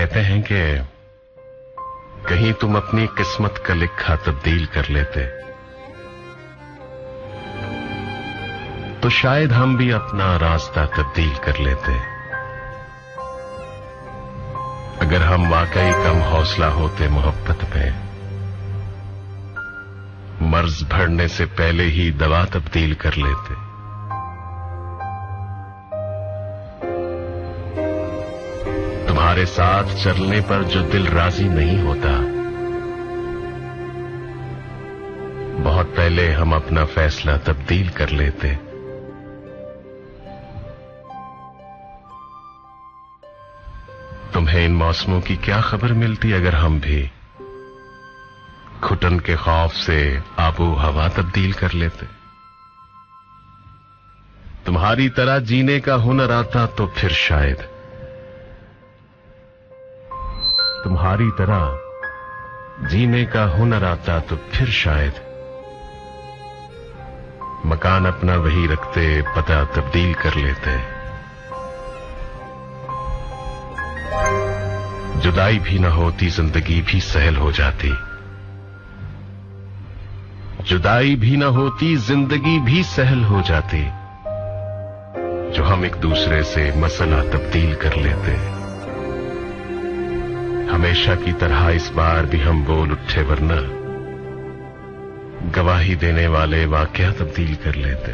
कहते हैं कि कहीं तुम अपनी किस्मत का लिखा तब्दील कर लेते तो शायद हम भी अपना रास्ता तब्दील कर लेते। अगर हम वाकई कम हौसला होते मोहब्बत में, मर्ज भरने से पहले ही दवा तब्दील कर लेते। तुम्हारे साथ चलने पर जो दिल राजी नहीं होता, बहुत पहले हम अपना फैसला तब्दील कर लेते। तुम्हें इन मौसमों की क्या खबर मिलती अगर हम भी घुटन के खौफ से आबो हवा तब्दील कर लेते। तुम्हारी तरह जीने का हुनर आता तो फिर शायद, तुम्हारी तरह जीने का हुनर आता तो फिर शायद मकान अपना वही रखते, पता तब्दील कर लेते। जुदाई भी न होती, जिंदगी भी सहल हो जाती। जुदाई भी न होती, जिंदगी भी सहल हो जाती, जो हम एक दूसरे से मसला तब्दील कर लेते। हमेशा की तरह इस बार भी हम बोल उठे, वरना गवाही देने वाले वाकया तब्दील कर लेते।